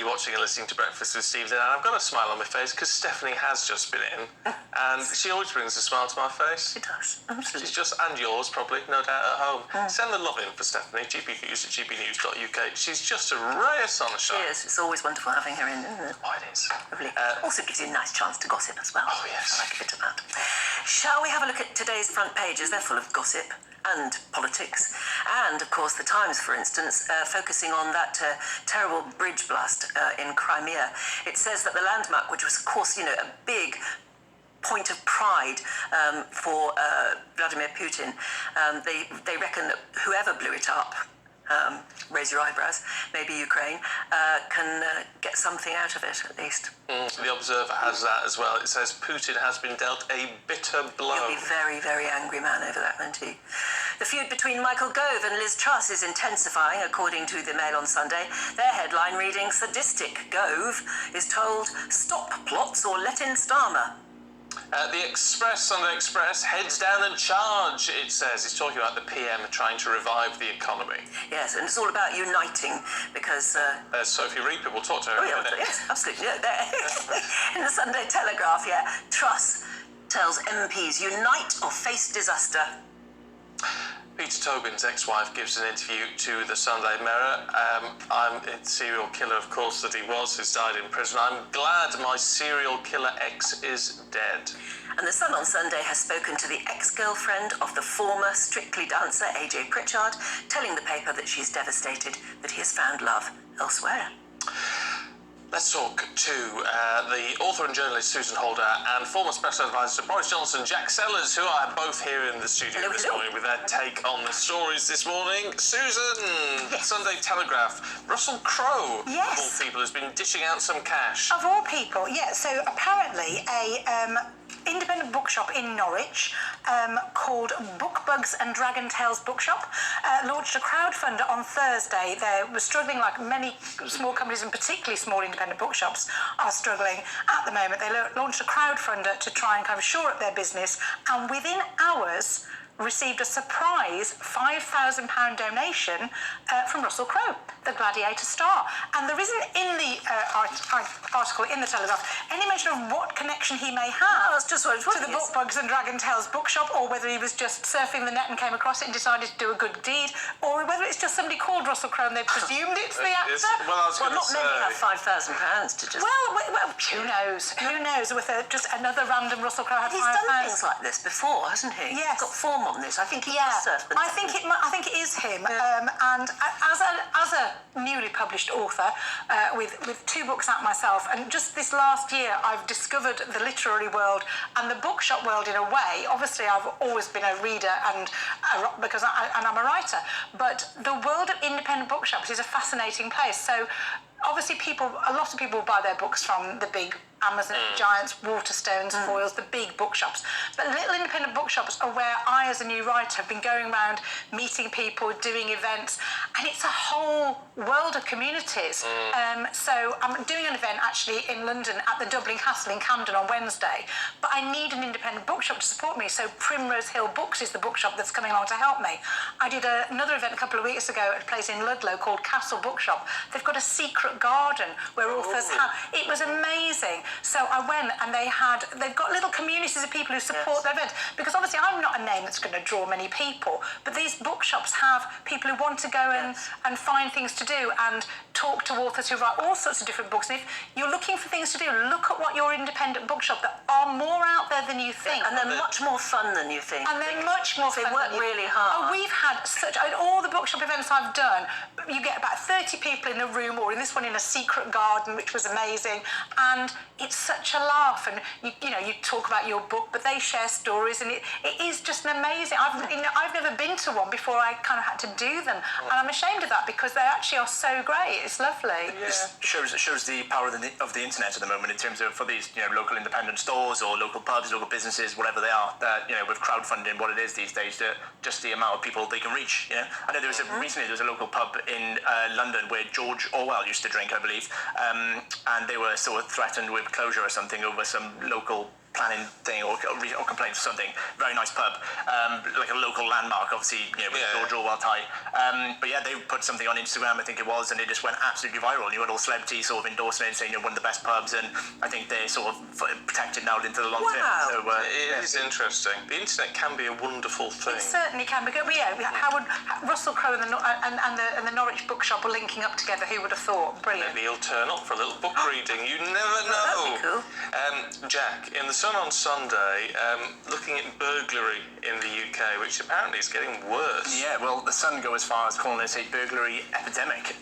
you're watching and listening to Breakfast with Steve there, and I've got a smile on my face because Stephanie has just been in, and she always brings a smile to my face. She does, absolutely. She's just, and yours probably, no doubt, at home. Send the love in for Stephanie, gbnews@gbnews.uk. She's just a ray of sunshine. She is. It's always wonderful having her in, isn't it? Oh, it is. Lovely. Also gives you a nice chance to gossip as well. Oh, yes. I like a bit of that. Shall we have a look at today's front pages? They're full of gossip and politics. And, of course, the Times, for instance, focusing on that terrible bridge blast in Crimea. It says that the landmark, which was, of course, a big point of pride for Vladimir Putin, they reckon that whoever blew it up, raise your eyebrows, maybe Ukraine, can get something out of it, at least. The Observer has that as well. It says Putin has been dealt a bitter blow. He'll be very, very angry man over that, won't he? The feud between Michael Gove and Liz Truss is intensifying, according to the Mail on Sunday. Their headline reading, sadistic Gove is told, stop plots or let in Starmer. The Express, Sunday Express, heads down and charge, it says. It's talking about the PM trying to revive the economy. Yes, and it's all about uniting, because... Sophie Reaper, we'll talk to her in a minute. Yes, absolutely. In the Sunday Telegraph, Truss tells MPs, unite or face disaster. Peter Tobin's ex-wife gives an interview to the Sunday Mirror. I'm a serial killer, of course, that he was, who's died in prison. I'm glad my serial killer ex is dead. And the Sun on Sunday has spoken to the ex-girlfriend of the former Strictly dancer, AJ Pritchard, telling the paper that she's devastated that he has found love elsewhere. Let's talk to the author and journalist Susan Holder and former special advisor to Boris Johnson, Jack Sellers, who are both here in the studio this morning with their take on the stories this morning. Susan, Yes. Sunday Telegraph, Russell Crowe, Yes. of all people, has been dishing out some cash. Of all people, yeah. So apparently a independent bookshop in Norwich called Bookbugs and Dragon Tales Bookshop launched a crowdfunder on Thursday. They were struggling, like many small companies and particularly small independent bookshops are struggling at the moment. They launched a crowdfunder to try and kind of shore up their business, and within hours received a surprise £5,000 donation from Russell Crowe, the Gladiator star. And there isn't in the article in the Telegraph any mention of what connection he may have that's just what it's to the Bookbugs and Dragon Tales bookshop, or whether he was just surfing the net and came across it and decided to do a good deed, or whether it's just somebody called Russell Crowe and they presumed it's the actor. Well, not many have £5,000 to just... Well, who knows? Who knows? With just another random Russell Crowe had He's £5,000. done things like this before, hasn't he? Yes. He's got form on this. I think he Yeah, surfed the I think it is him. And as a newly published author with 2 books out myself, and just this last year I've discovered the literary world and the bookshop world in a way. Obviously, I've always been a reader and I'm a writer, but the world of independent bookshops is a fascinating place. So obviously a lot of people buy their books from the big Amazon giants, Waterstones, Foyles, the big bookshops. But little independent bookshops are where I, as a new writer, have been going around meeting people, doing events, and it's a whole world of communities. So I'm doing an event actually in London at the Dublin Castle in Camden on Wednesday, but I need an independent bookshop to support me. So Primrose Hill Books is the bookshop that's coming along to help me. I did another event a couple of weeks ago at a place in Ludlow called Castle Bookshop. They've got a secret garden where authors have... It was amazing. So I went and they've got little communities of people who support their event, because obviously I'm not a name that's going to draw many people, but these bookshops have people who want to go and find things to do and talk to authors who write all sorts of different books. And if you're looking for things to do, look at what your independent bookshop that are more out there than you think. And they're much more fun than you think. And they're much more fun. They work really hard. Oh, we've had all the bookshop events I've done, you get about 30 people in a room, or in this one in a secret garden, which was amazing. And it's such a laugh, and you talk about your book, but they share stories, and it is just amazing. I've never been to one before I kind of had to do them, and I'm ashamed of that because they actually are so great. It's lovely. Yeah. This shows the power of the internet at the moment in terms of for these local independent stores or local pubs, local businesses, whatever they are. That with crowdfunding, what it is these days, just the amount of people they can reach. I know recently there was a local pub in London where George Orwell used to drink, I believe, and they were sort of threatened with closure or something over some local planning thing or complaint for something. Very nice pub, like a local landmark, obviously, with George Orwell tie. But yeah, they put something on Instagram, I think it was, and it just went absolutely viral. And you had all celebrities sort of endorsing it, saying you're one of the best pubs, and I think they're sort of protected now into the long term. So it is interesting. The internet can be a wonderful thing. It certainly can be. But yeah, Russell Crowe and the Norwich Bookshop were linking up together. Who would have thought? Brilliant. Maybe he'll turn up for a little book reading. You never know. That'd be cool. Jack, in the Sun on Sunday, looking at burglary in the UK, which apparently is getting worse. Yeah, well, the Sun go as far as calling it a burglary epidemic,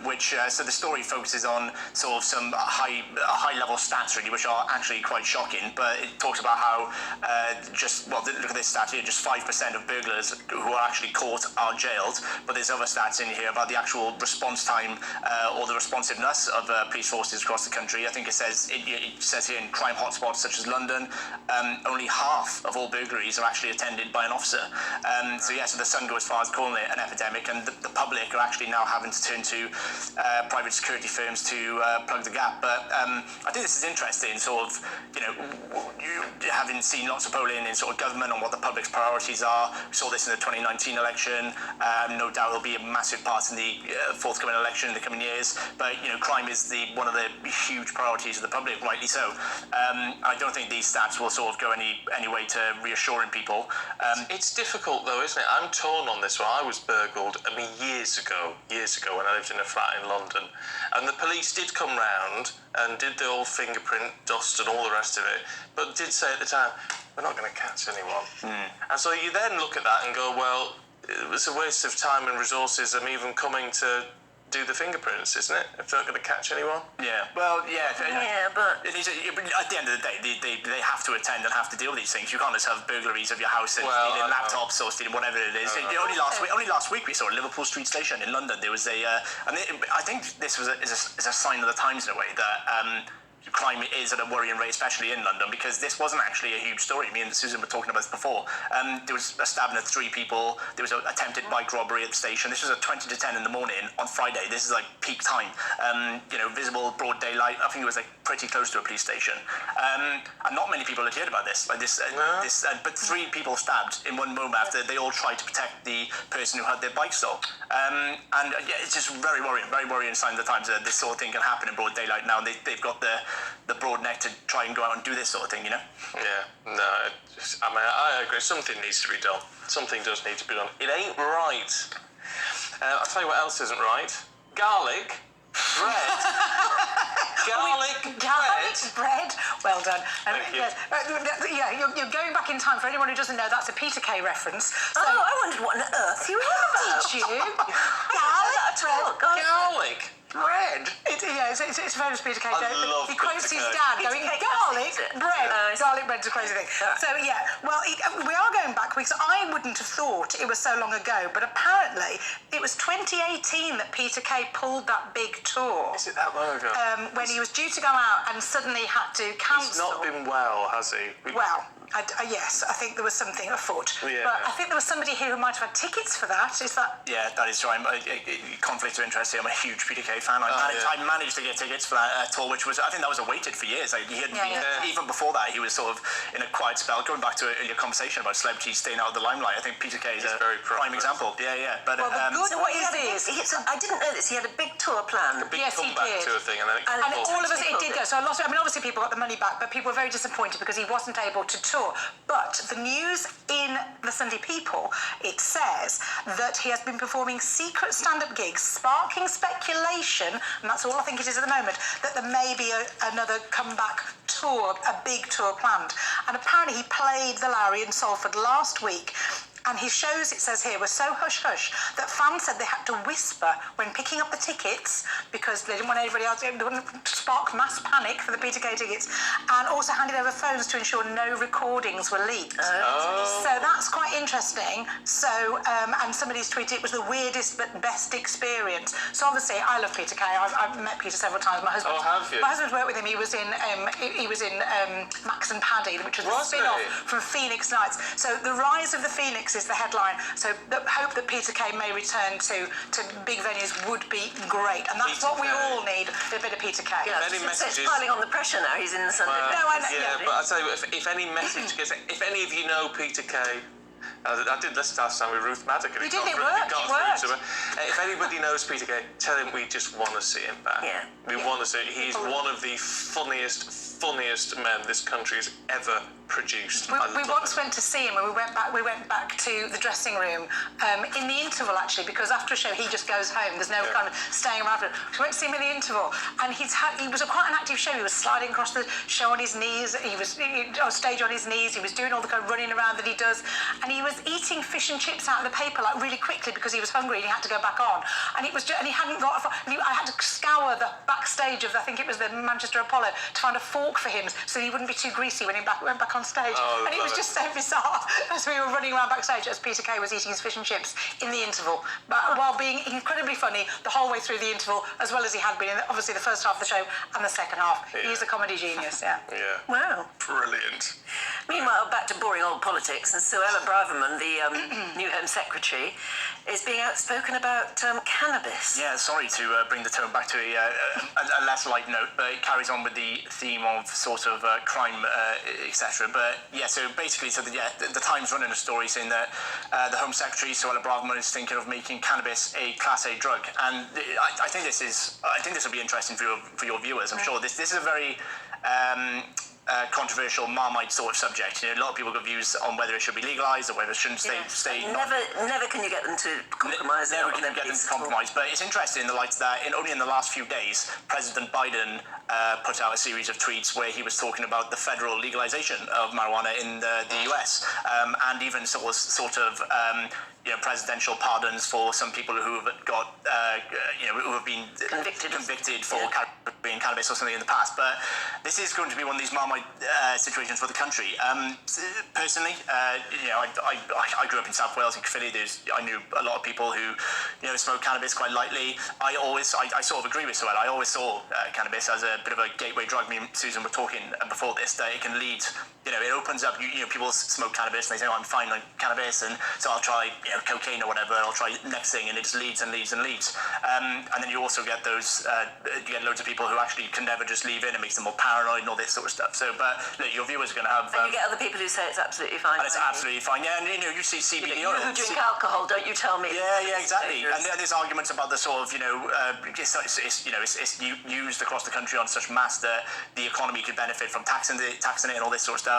which so the story focuses on sort of some high-level stats really, which are actually quite shocking. But it talks about how look at this stat here: just 5% of burglars who are actually caught are jailed. But there's other stats in here about the actual response time or the responsiveness of police forces across the country. I think it says here in crime hotspots such as London, only half of all burglaries are actually attended by an officer. So the Sun go as far as calling it an epidemic, and the public are actually now having to turn to private security firms to plug the gap. But I think this is interesting, sort of, you having seen lots of polling in sort of government on what the public's priorities are. We saw this in the 2019 election. No doubt there'll be a massive part in the forthcoming election in the coming years. But crime is one of the huge priorities of the public, rightly so. I don't think these stats will sort of go any way to reassuring people. It's difficult though, isn't it? I'm torn on this one. I was burgled, years ago when I lived in a flat in London, and the police did come round and did the old fingerprint dust and all the rest of it, but did say at the time, we're not going to catch anyone. And so you then look at that and go, well, it was a waste of time and resources. I'm even coming to do the fingerprints, isn't it? If they're not going to catch anyone. Yeah. Well, yeah. Yeah, but at the end of the day, they have to attend and have to deal with these things. You can't just have burglaries of your house and stealing laptops or stealing whatever it is. Only last week we saw at Liverpool Street Station in London. There was I think this is a sign of the times in a way that. Crime is at a worrying rate, especially in London, because this wasn't actually a huge story. Me and Susan were talking about this before. There was a stabbing of 3 people. There was an attempted bike robbery at the station. This was at 20 to 10 in the morning on Friday. This is like peak time. Visible broad daylight. I think it was like pretty close to a police station. And not many people had heard about this. But 3 people stabbed in one moment after they all tried to protect the person who had their bike stole. It's just very worrying sign of the times that this sort of thing can happen in broad daylight now. They've got the broad neck to try and go out and do this sort of thing, Yeah, no, I agree. Something needs to be done. Something does need to be done. It ain't right. I'll tell you what else isn't right. Garlic bread. Garlic bread. Well done. Thank you. You're going back in time. For anyone who doesn't know, that's a Peter Kay reference. So, I wondered what on earth you were about. did you? Garlic bread. Garlic bread. It's a famous Peter Kay joke. love He quotes Peter his Kay. dad Peter going, Kay garlic classics. bread. Garlic bread's a crazy thing. Yeah. So, we are going back because I wouldn't have thought it was so long ago, but apparently it was 2018 that Peter Kay pulled that big tour. Is it that long ago? When he was due to go out and suddenly had to cancel. He's not been well, has he? Well, yes, I think there was something afoot. Yeah. But I think there was somebody here who might have had tickets for that. Is that? Yeah, that is right. Conflict of interest here. I'm a huge Peter Kay fan. I managed to get tickets for that tour, which was, I think that was awaited for years. Even before that, he was sort of in a quiet spell. Going back to an earlier conversation about celebrities staying out of the limelight, I think Peter Kay is a very prime example. Yeah. But Well, the good So what news is is. I didn't know this. He had a big tour planned. Big Yes, he comeback did. to a thing, and then And all of us, it People did did. go. So a lot of, obviously people got the money back, but people were very disappointed because he wasn't able to tour. But the news in the Sunday People, it says that he has been performing secret stand-up gigs, sparking speculation, and that's all I think it is at the moment, that there may be another comeback tour, a big tour planned. And apparently he played the Lowry in Salford last week. And his shows, it says here, were so hush-hush that fans said they had to whisper when picking up the tickets because they didn't want anybody else, they wouldn't spark mass panic for the Peter Kay tickets, and also handed over phones to ensure no recordings were leaked. So that's quite interesting. So, and somebody's tweeted it was the weirdest but best experience. So obviously, I love Peter Kay. I've met Peter several times. My husband. Oh, have you? My husband's worked with him. He was in Max and Paddy, which was a spin-off from Phoenix Nights. So the rise of the Phoenix is the headline. So the hope that Peter Kay may return to big venues would be great, and that's what we all need, a bit of Peter Kay. Yeah, Any it's messages? piling on the pressure now. He's in the Sunday. No, I know. Yeah, but I tell you, if any message gets, if any of you know Peter Kay, I did listen last time with Ruth Maddock. And You did, it worked. If anybody knows Peter Kay, tell him we just want to see him back. Yeah. We want to see. He's one of the funniest men this country has ever produced. We once went to see him, and we went back to the dressing room in the interval, actually, because after a show he just goes home. There's no kind of staying around. We went to see him in the interval, and he was quite an active show. He was sliding across the show on his knees. He was on stage on his knees. He was doing all the kind of running around that he does, and he was eating fish and chips out of the paper like really quickly because he was hungry and he had to go back on. And it was and he hadn't got. I had to scour the backstage of I think it was the Manchester Apollo to find a fork for him so he wouldn't be too greasy when he went back on stage. Oh, and it was just so bizarre as we were running around backstage as Peter Kay was eating his fish and chips in the interval, but while being incredibly funny the whole way through the interval, as well as he had been in obviously the first half of the show and the second half. Yeah. He's a comedy genius. Yeah. Yeah. Wow. Brilliant. Meanwhile, back to boring old politics, and Suella Braverman, the new Home Secretary, is being outspoken about cannabis. Yeah, sorry to bring the tone back to a less light note, but it carries on with the theme of sort of crime, etc. But yeah, so basically, the Times running a story saying that the Home Secretary Suella Braverman is thinking of making cannabis a Class A drug, and I think this will be interesting for your viewers. I'm sure this is a very controversial Marmite sort of subject. A lot of people have views on whether it should be legalised or whether it shouldn't stay. Never can you get them to compromise. Never can you get them to compromise. But it's interesting in the light that only in the last few days, President Biden put out a series of tweets where he was talking about the federal legalisation of marijuana in the US, and even sort of presidential pardons for some people who have got who have been convicted for carrying cannabis or something in the past. But this is going to be one of these Marmite situations for the country. Personally, I grew up in South Wales in Caerphilly. I knew a lot of people who smoke cannabis quite lightly. I sort of agree with Suella. I always saw cannabis as a bit of a gateway drug. Me and Susan were talking before this that it can lead. It opens up. People smoke cannabis and they say, "Oh, I'm fine on cannabis," and so I'll try cocaine or whatever. I'll try next thing, and it just leads and leads and leads. And then you also get those. You get loads of people who actually can never just leave in. It makes them more paranoid and all this sort of stuff. So, but look, your viewers are going to have. And you get other people who say it's absolutely fine. And it's absolutely fine. Yeah, and you see CBD oil. You who drink alcohol, don't you tell me? Yeah, exactly. And there's arguments about the sort of it's used across the country on such mass that the economy could benefit from taxing it and all this sort of stuff.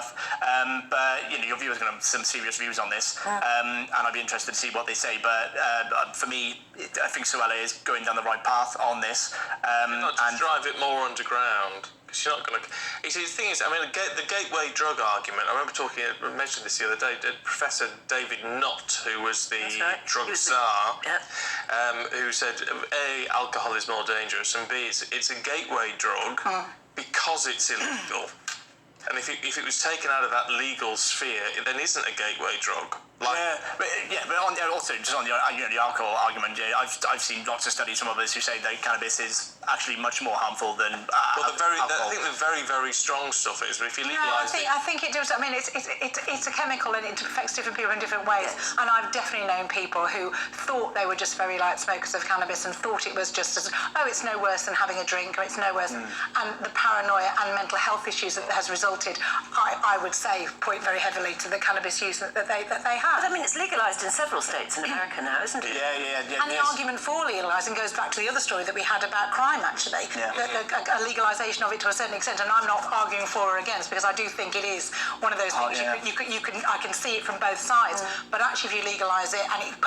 But your viewers are going to have some serious views on this, and I'd be interested to see what they say. But for me, I think Suella is going down the right path on this. Not just drive it more underground. Because you're not going to. You see, the thing is, the gateway drug argument. I remember mentioned this the other day. Professor David Knott, who was the drug czar, who said A, alcohol is more dangerous, and B, it's a gateway drug because it's illegal. And if it was taken out of that legal sphere, it then isn't a gateway drug. But also just on the alcohol argument, I've seen lots of studies from others who say that cannabis is actually much more harmful than alcohol. I think the very, very strong stuff is, but if you legalise I think it does. It's a chemical and it affects different people in different ways. Yes. And I've definitely known people who thought they were just very light smokers of cannabis and thought it was just as, it's no worse than having a drink, or it's no worse. And the paranoia and mental health issues that has resulted, I would say, point very heavily to the cannabis use that they have. But it's legalised in several states in America now, isn't it? Yeah. And the argument for legalising goes back to the other story that we had about crime, actually. Yeah. A legalisation of it to a certain extent, and I'm not arguing for or against, because I do think it is one of those things I can see it from both sides. But actually, if you legalise it and it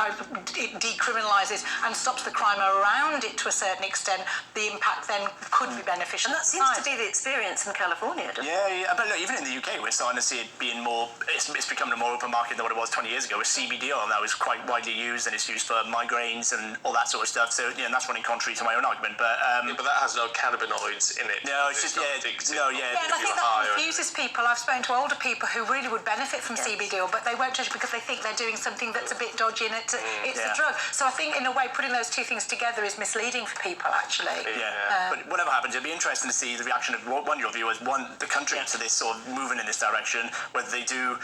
decriminalises and stops the crime around it to a certain extent, the impact then could be beneficial. And that seems to be the experience in California, doesn't it? Yeah. But look, even in the UK, we're starting to see it being more. It's becoming a more open market than what it was 20 years ago. With CBD oil now is quite widely used, and it's used for migraines and all that sort of stuff. So that's running contrary to my own argument. But but that has no cannabinoids in it. No, it's just, not yeah, addictive. no, yeah. Yeah, and I If think you're that high or confuses people. I've spoken to older people who really would benefit from Yes. CBD oil, but they won't touch it because they think they're doing something that's a bit dodgy and it's Yeah. a drug. So I think, in a way, putting those two things together is misleading for people, actually. Yeah, but whatever happens, it'll be interesting to see the reaction of one of your viewers, the country, to this sort of moving in this direction. Whether they do.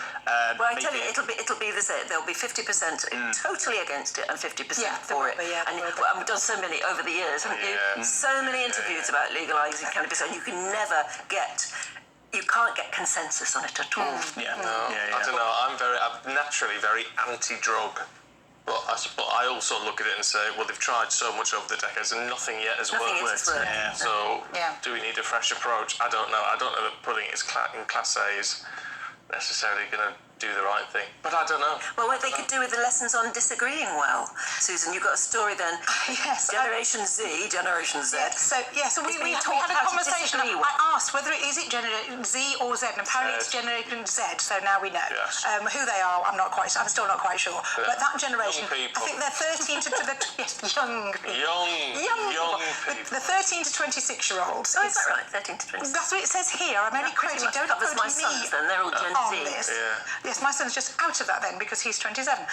Well, I tell you, it'll be the same. There'll be 50% totally against it and 50% Yeah, for it. there will be, yeah, And there will be. well, I've done so many over the years, haven't you? So many interviews about legalising cannabis, and you can never get. You can't get consensus on it at all. Yeah. I don't know. I'm naturally very anti-drug, but I also look at it and say, well, they've tried so much over the decades and nothing yet has Nothing worked. yet has worked. Yeah. So, Yeah. do we need a fresh approach? I don't know. I don't know that putting it in Class A is necessarily going to do the right thing, but I don't know. Well, what they could do with the lessons on disagreeing well. Susan, you've got a story then. Yes. Generation Z, Generation Z. So we being had taught a how to conversation. disagree. I asked whether it is Generation Z or Z, and apparently it's Generation Z. So now we know Yes. who they are. I'm still not quite sure. But that generation, Young people. I think they're 13 to yes, young people. Young people. people. The 13 to 26-year-olds. Oh, is that right? 13 to 20. That's what it says here. I'm only That pretty quoting. much Don't covers quote my me sons then. They're all Gen on Z. this. Yeah. Yes, my son's just out of that then because he's 27.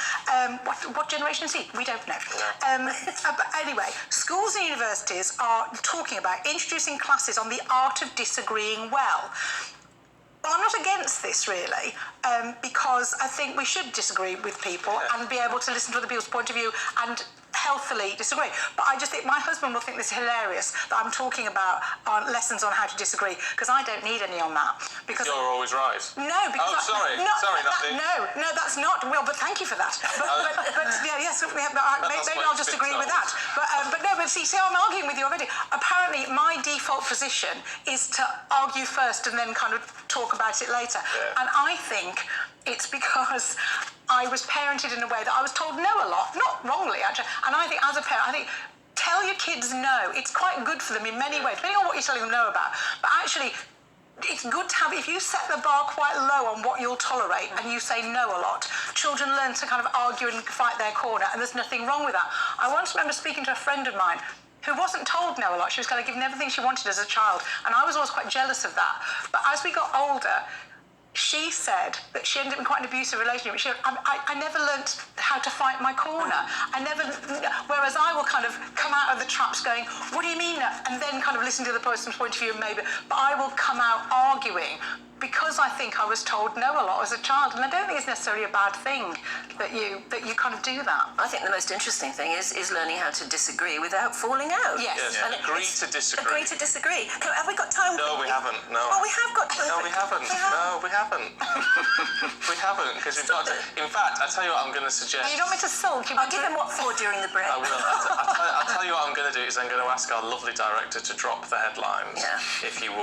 What generation is he? We don't know. But anyway, schools and universities are talking about introducing classes on the art of disagreeing well. Well, I'm not against this really, because I think we should disagree with people and be able to listen to other people's point of view and healthily disagree. But I just think my husband will think this is hilarious that I'm talking about lessons on how to disagree, because I don't need any on that. Because You're always right. no, because Oh, sorry. no, that's not. Well, but thank you for that. But yeah, yes, we have, maybe I'll just agree with that. But no, but see, I'm arguing with you already. Apparently, my default position is to argue first and then kind of talk about it later. Yeah. And I think it's because I was parented in a way that I was told no a lot, not wrongly actually. And I think as a parent, tell your kids no. It's quite good for them in many ways, depending on what you're telling them no about. But actually, it's good to have, if you set the bar quite low on what you'll tolerate and you say no a lot, children learn to kind of argue and fight their corner, and there's nothing wrong with that. I once remember speaking to a friend of mine who wasn't told no a lot. She was kind of given everything she wanted as a child, and I was always quite jealous of that. But as we got older, she said that she ended up in quite an abusive relationship. I never learnt how to fight my corner. Whereas I will kind of come out of the traps going, what do you mean? And then kind of listen to the person's point of view maybe. But I will come out arguing because I think I was told no a lot as a child. And I don't think it's necessarily a bad thing that you kind of do that. I think the most interesting thing is learning how to disagree without falling out. Yes. Yes. And Agree to disagree. Agree to disagree. Have we got time? No, we haven't. No. Oh, we have got time. No, we haven't. No, we haven't. We haven't, because in fact, I tell you what I'm going to suggest. You don't want me to sulk? I'll give him what for during the break. I will. I'll tell you what I'm going to do is I'm going to ask our lovely director to drop the headlines, Yeah. if you would.